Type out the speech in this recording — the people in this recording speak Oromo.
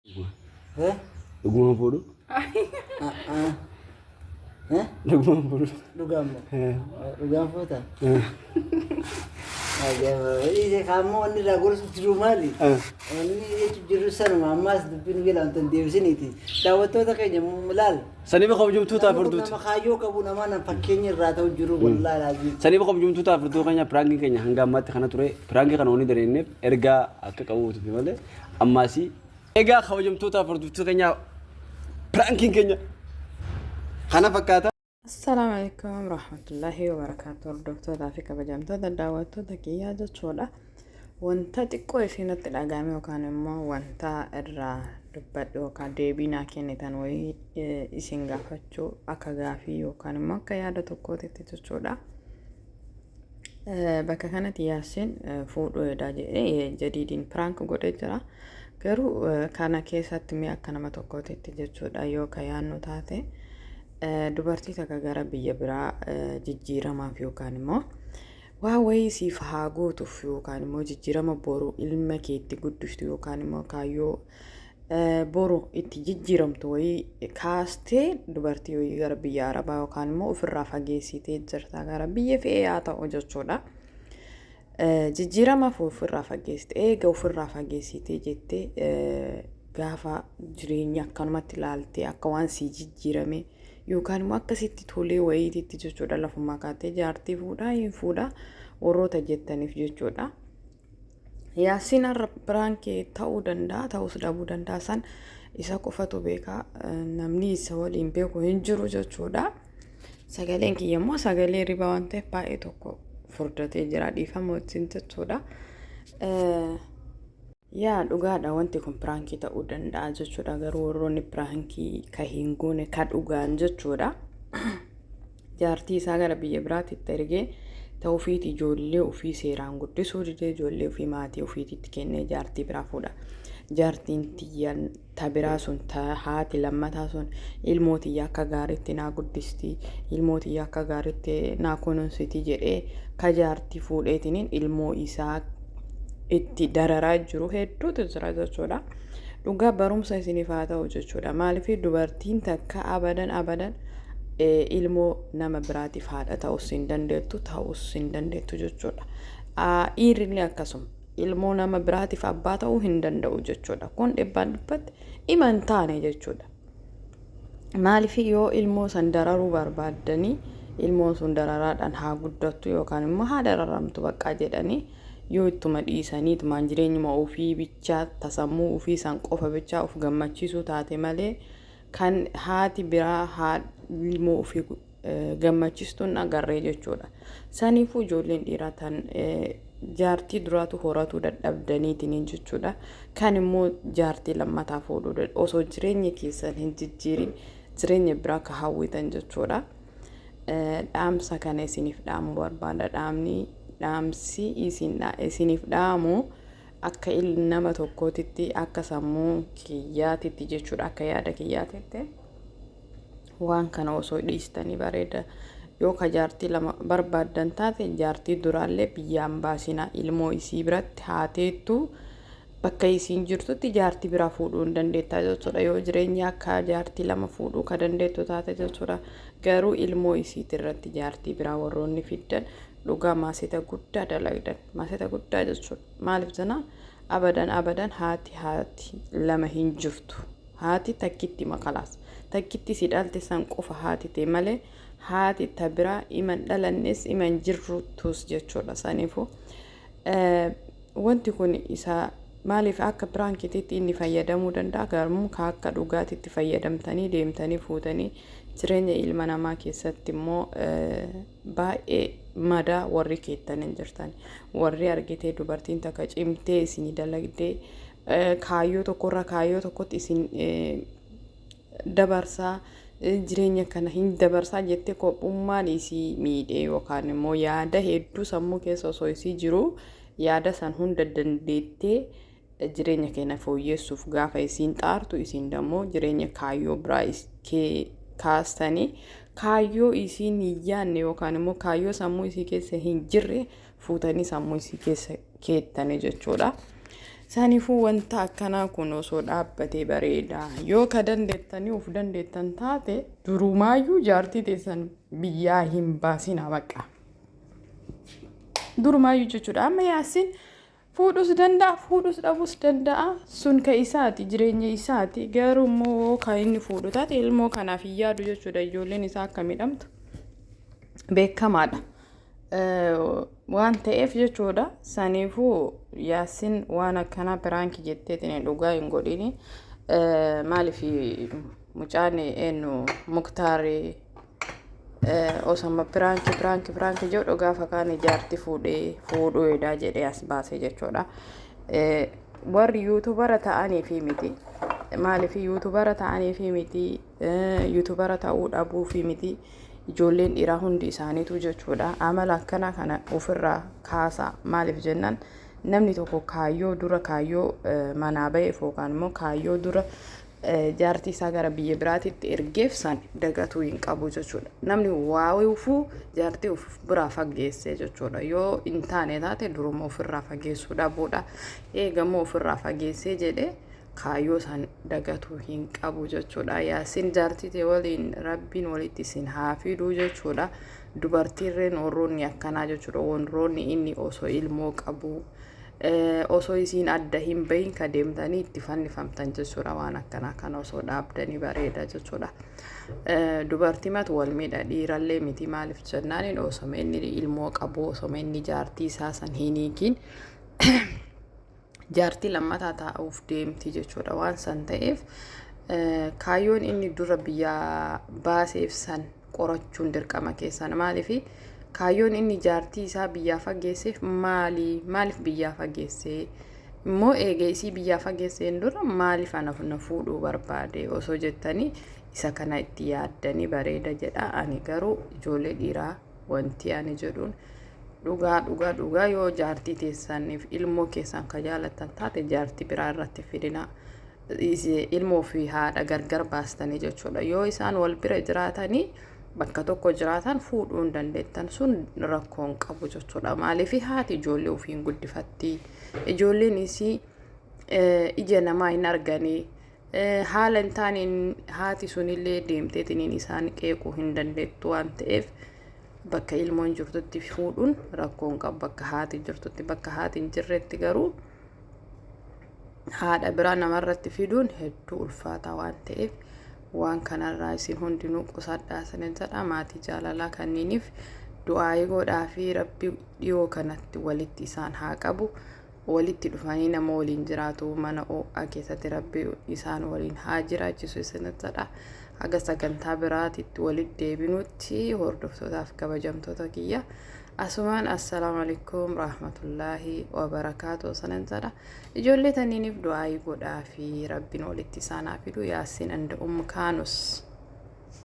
Eh? Dhuguma fuudhu. Eh? Dhuguma fuudhu. Dhugamu. Dhugamu fuuta. Ije kamu wanni irraa gorsu jiru maali? Wanni jechuun jiru sanuma ammaas dubbiin galaan tan deebisiniiti. Daawwattoota keenya laal. Sanii bakka hojjumtuutaaf furduuti. Nama kaayyoo qabu nama nan fakkeenya irraa ta'u jiru wallaahi laajii. Sanii bakka hojjumtuutaaf furduu keenya piraangii keenya hanga ammaatti kana ture. Piraangii kana honi dareenneef ergaa akka qabuutu fi malee ammaasii egaa hojjumtuutaaf furduutu keenya piraangii keenya kana fakkaata. السلام عليكم ورحمة الله وبركاته. الدكتور دافيك بجامعة الدعوات تكيا جتشولا وانت تقوي سينة الأجامع وكان ما وانت الرا دبت وكان ديبينا كني تنوي إسنجا فتشو أكجافي وكان ما كيادة تقوي تتشولا بكا كانت ياسين فود وداج جديدين برانك قدرة كرو كان كيسات ميا كان ما تقوي تتشولا يو كيانو تاتي dubartii takka gara biyya biraa jijjiiramaaf yookaan immoo waa wayii siif haa gootuuf yookaan immoo jijjiirama boru ilma keetti guddistu yookaan immoo kaayyoo boru itti jijjiiramtu wayii kaastee dubartii wayii gara biyya arabaa yookaan immoo ofirraa fageessitee jirta gara biyya fe'ee haa ta'u jechuudha. Jijjiiramaaf ofirraa fageessite eega ofirraa fageessitee jettee gaafa jireenya akkanumatti ilaaltee akka waan sii jijjiirame yookaan immoo akkasitti tolee wayiititti jechuudha lafummaa kaatee jaartii fuudhaa hin fuudhaa warroota jettaniif jechuudha. Yaasiin har'a biraankee ta'uu danda'a ta'us dhabuu danda'a san isa qofatu beekaa namni isa waliin beeku hin jiru jechuudha. Sagaleen kiyya immoo sagalee ribaa waan ta'eef baay'ee tokko furdatee jira dhiifama wajjin jechuudha. Yaa dhugaadha wanti kun piraankii ta'uu danda'a jechuudha garuu warroonni piraankii ka hin goone ka dhugaan jechuudha. Jaartii isaa gara biyya biraatitti ergee ta'uufiiti ijoollee ofii seeraan guddisuu didee ijoollee ofii maatii ofiititti kennee jaartii biraa fuudha. Jaartiin tiyyan tabiraa sun haati lammataa sun ilmootiyya akka gaariitti naa guddisti ilmootiyya akka gaariitti naa kunuunsiti jedhee ka jaartii fuudheetiniin ilmoo isaa itti dararaa jiru hedduutu jira jechuudha. Dhugaa barumsa isiniif haa ta'u jechuudha. Maaliif dubartiin takka abadan ilmoo nama biraatiif haadha ta'us hin dandeettu jechuudha. Dhiirri akkasuma ilmoo nama biraatiif abbaa ta'uu hin danda'u jechuudha. Kun dhibbaan dhibbatti dhimma hin taane jechuudha. Maaliif yoo ilmoo san dararuu barbaaddanii ilmoon sun dararaadhaan haa guddattu yookaan immoo haa dararamtu baqqaa jedhanii yoo ittuma dhiisaniitumaan jireenyuma ofii bichaa tasammuu ofii san qofa bichaa of gammachiisuu taate malee kan haati biraa ilmoo ofii gammachiistuun agarree jechuudha. Saniifuu ijoolleen dhiiraa tan jaartii duraatu horatuu dadhabdaniitiin jechuudha. Kan immoo jaartii lammataa fuudhuu osoo jireenya keessan hin jijjiirin jireenya biraa ka hawwitan jechuudha. Dhaamsa kana isiniif dhaamuu barbaada. Dhaamsi isiniif dhaamu akka nama tokkootitti akka sammuu kiyyaatitti jechuudha akka yaada kiyyaatitti waan kana osoo dhiistanii bareeda yoo ka jaartii lama barbaaddan taate jaartii duraallee biyyaan baasina ilmoo isii biratti haateettu bakka isiin jirtutti jaartii biraa fuudhuu hin dandeetta jechuudha. Yoo jireenya akka jaartii lama fuudhuu ka dandeettu taate jechuudha garuu ilmoo isiitti irratti jaartii biraa warroonni fiddan dhugaa maasita guddaa dalagdan maasita guddaa jechuudha. Maaliif jennaan abadan haati lama hin jirtu. Haati takkitti makalaas takkitti si dhalte san qofa haati ta'e malee haati tabiraa iman dhalannes iman jirtus jechuudha. Saniifuu wanti kun isaa maaliif akka piraankiitti inni fayyadamuu danda'a garuu akka dhugaatitti fayyadamtanii deemtanii fuutanii jireenya ilma namaa keessatti immoo baay'ee madaa warri keettan hin jirtan warri argitee dubartiin takka cimtee isin dalagdee kaayyoo tokkorra kaayyoo tokkotti isin dabarsaa jireenya kana hin dabarsaa jettee kophummaan isii miidhee yookaan immoo yaada hedduu sammuu keessa osoo isii jiru yaada san hunda dandeettee jireenya keenya fooyyessuuf gaafa isiin xaartu isiin dammoo jireenya kaayyoo biraa kaastanii kaayyoo isiin hin yaanne yookaan immoo kaayyoo sammuu isii keessa hin jirre fuutanii sammuu isii keessa keettanii jechuudha. Saniifuu wanta akkanaa kun osoo dhaabbatee bareeda. Yoo ka dandeettanii of dandeettan taate durumaayyuu jaartii teessan biyyaa hin baasina baqa. Durumaayyuu jechuudha. Amma Yaasiin fuudhus danda'a, fuudhus dhabuus danda'a. Sun ka isaati, jireenya isaati. Garuu immoo kan inni fuudhu taate ilmoo kanaaf hin yaadu jechuudha. Ijoolleen isaa akka miidhamtu beekamaadha. Waan ta'eef jechuudha. Saniifuu Yaasiin waan akkanaa piraankii jetteetiin dhugaa hin godhini. Maaliif mucaan eenyu Muktaaree osoma piraankii jedhu gaafa kaan jaartii fuudhuu edaa jedhee as baasee jechuudha. Warri yuutubara ta'anii fi miti. Maaliif yuutubara ta'anii fi miti. Yuutubara ta'uu dhabuu fi miti. Ijoolleen dhiiraa hundi isaaniitu jechuudha. Amala akkana kana ofirraa kaasa. Maaliif jennaan namni tokko kaayyoo dura kaayyoo manaa ba'eef yookaan immoo kaayyoo dura jaartii isaa gara biyya biraatitti ergeef san dagatuu hin qabu jechuudha. Namni waa'uufuu jaartii of biraa fageessee jechuudha. Yoo hin taane taate duruma ofirraa fageessuu dhabuudha. Eegamoo ofirraa fageessee jedhee kaayyoo san dagatuu hin qabu jechuudha. Yaasiin jaartii ta'e waliin rabbiin walitti isin haa fiduu jechuudha. Dubartiirreen warroonni akkanaa jechuudha. Warroonni inni osoo ilmoo qabu osoo isiin adda hin bahin ka deemtanii itti fannifamtan jechuudha. Waan akkanaa kana osoo dhaabdanii bareeda jechuudha. Dubartimatu wal miidha dhiirallee miti. Maaliif jennaan osoma inni ilmoo qabu osoma inni jaartii isaa san hin hiikin jaartii lammataa taa'uuf deemti jechuudha. Waan san ta'eef kaayyoon inni dura biyya baaseef san qorachuun dirqama keessan. Maaliif kaayyoon inni jaartii isaa biyyaa fageesseef maaliif biyyaa fageessee immoo eega isii biyyaa fageesseen dura maaliif ana fuudhuu barbaade osoo jettanii isa kana itti yaaddanii bareeda jedha. Ani garuu ijoollee dhiiraa wanti ani jedhuun dhugaa yoo jaartii teessaniif ilmoo keessan ka jaalatan taate jaartii biraa irratti fidina. Ilmoo fi haadha gargar baastanii jechuudha. Yoo isaan wal bira jiraatanii bakka tokko jiraatan fuudhuun dandeettan sun rakkoon qabu jechuudha. Maaliif haati ijoollee ofiin guddifatti. Ijoolleen isii ija namaa hin arganii. Haala hin taane haati sunillee deemteetiin isaan qeequu hin dandeettu waan ta'eef bakka ilmoon jirtutti fuudhuun rakkoon qabu. Bakka haati jirtutti bakka haati hin jirretti garuu haadha biraa namarratti fiduun hedduu ulfaataa waan ta'eef waan kanarraa isin hundinuu qusadhaa sanin jedha. Maatii jaalalaa kanniiniif du'aa godhaa fi rabbi dhiyoo kanatti walitti isaan haa qabu. Walitti dhufanii nama waliin jiraatu mana oo'aa keessatti rabbi isaan waliin haa jiraachisu isin jedha. Haga sagantaa biraatitti walitti deebinutti hordoftootaaf kabajamtoota kiyya. Asumaan assalaamu alaikum rahmatullahi wa barakaatu sanan jedha. Ijoollee taniiniif du'aa godhaa fi rabbiin walitti isaan haa fidu. Yaasiin anda kaanus.